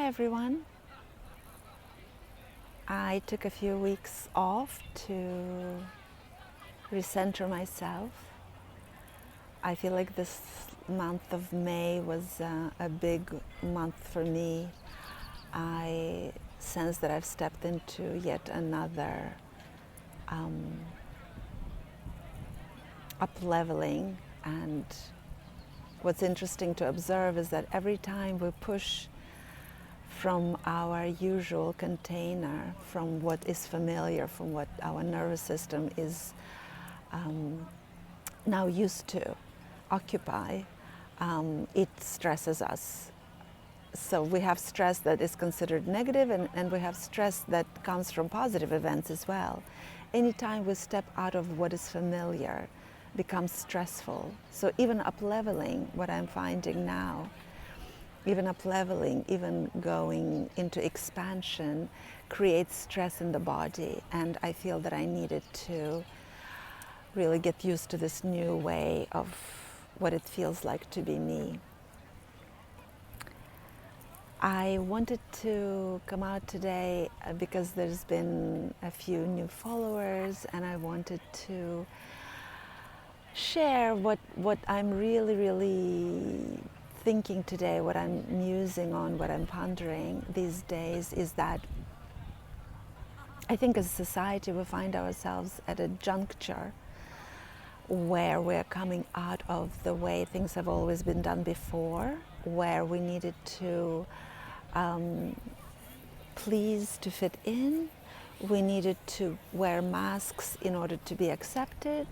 everyone. I took a few weeks off to recenter myself. I feel like this month of May was a big month for me. I sense that I've stepped into yet another up-leveling, and what's interesting to observe is that every time we push from our usual container, from what is familiar, from what our nervous system is now used to occupy, it stresses us. So we have stress that is considered negative, and we have stress that comes from positive events as well. Anytime we step out of what is familiar becomes stressful. So even up-leveling, what I'm finding now, even up-leveling, even going into expansion, creates stress in the body. And I feel that I needed to really get used to this new way of what it feels like to be me. I wanted to come out today because there's been a few new followers, and I wanted to share what I'm really thinking today, what I'm musing on, what I'm pondering these days is that I think as a society we find ourselves at a juncture where we're coming out of the way things have always been done before, where we needed to please to fit in, we needed to wear masks in order to be accepted,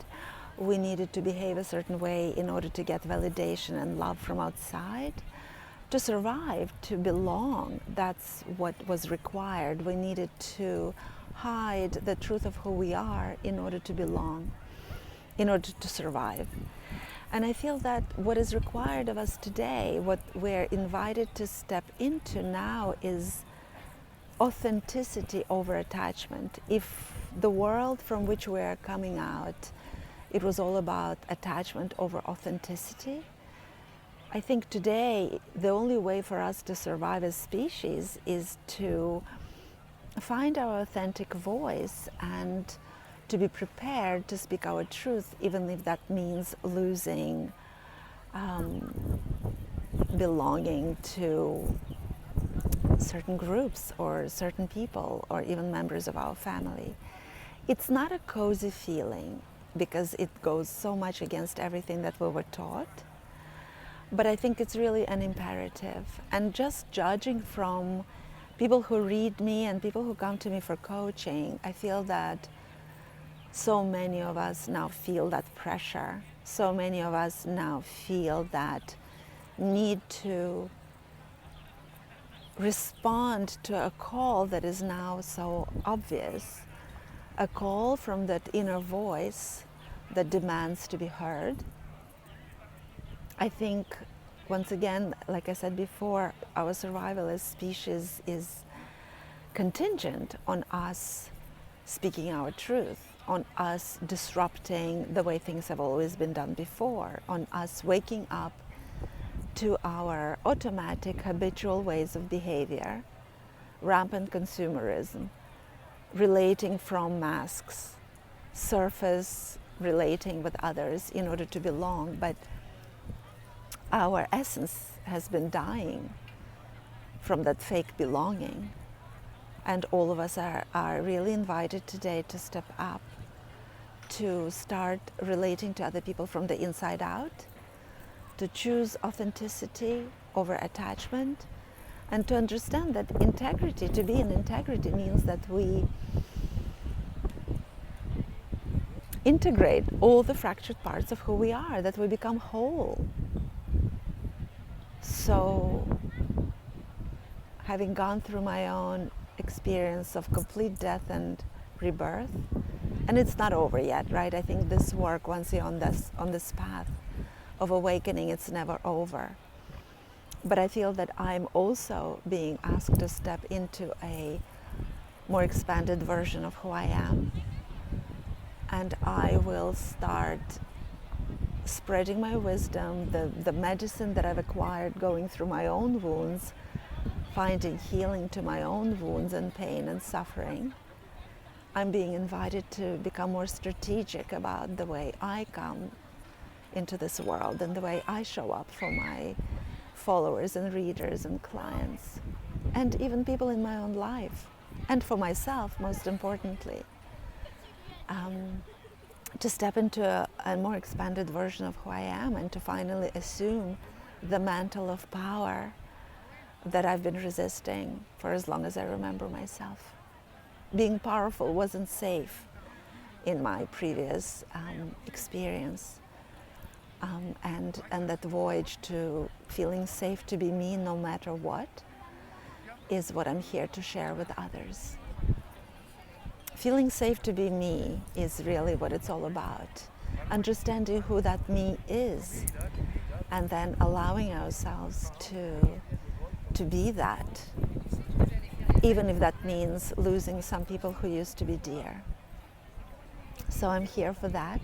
we needed to behave a certain way in order to get validation and love from outside. To survive, to belong, that's what was required. We needed to hide the truth of who we are in order to belong, in order to survive. And I feel that what is required of us today, what we're invited to step into now, is authenticity over attachment. If the world from which we're coming out, it was all about attachment over authenticity, I think today the only way for us to survive as species is to find our authentic voice and to be prepared to speak our truth, even if that means losing belonging to certain groups or certain people or even members of our family. It's not a cozy feeling because it goes so much against everything that we were taught, but I think it's really an imperative. And just judging from people who read me and people who come to me for coaching, I feel that so many of us now feel that pressure. So many of us now feel that need to respond to a call that is now so obvious, a call from that inner voice that demands to be heard. I think, once again, like I said before, our survival as species is contingent on us speaking our truth, on us disrupting the way things have always been done before, on us waking up to our automatic, habitual ways of behavior, rampant consumerism, relating from masks, surface relating with others in order to belong, but our essence has been dying from that fake belonging. And all of us are really invited today to step up, to start relating to other people from the inside out, to choose authenticity over attachment, and to understand that integrity, to be in integrity, means that we integrate all the fractured parts of who we are, that we become whole. So, having gone through my own experience of complete death and rebirth, and it's not over yet, right? I think this work, once you're on this path of awakening, it's never over. But I feel that I'm also being asked to step into a more expanded version of who I am, and I will start spreading my wisdom, the medicine that I've acquired going through my own wounds, finding healing to my own wounds and pain and suffering, I'm being invited to become more strategic about the way I come into this world and the way I show up for my followers and readers and clients, and even people in my own life, and for myself, most importantly. To step into a more expanded version of who I am and to finally assume the mantle of power that I've been resisting for as long as I remember myself. Being powerful wasn't safe in my previous experience. And that voyage to feeling safe to be me no matter what is what I'm here to share with others. Feeling safe to be me is really what it's all about. Understanding who that me is and then allowing ourselves to be that, even if that means losing some people who used to be dear. So I'm here for that.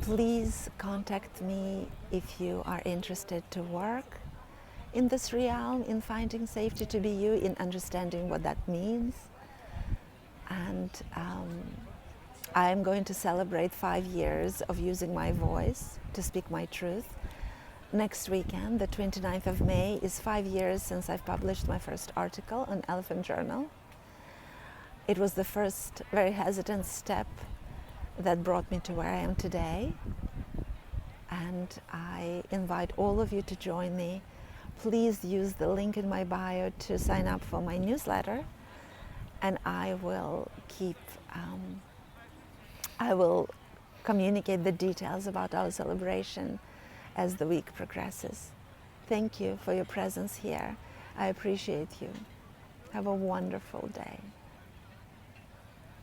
Please contact me if you are interested to work in this realm, in finding safety to be you, in understanding what that means. And I'm going to celebrate 5 years of using my voice to speak my truth. Next weekend, the 29th of May, is 5 years since I've published my first article on Elephant Journal. It was the first very hesitant step that brought me to where I am today. And I invite all of you to join me. Please use the link in my bio to sign up for my newsletter. And I will communicate the details about our celebration as the week progresses. Thank you for your presence here. I appreciate you. Have a wonderful day.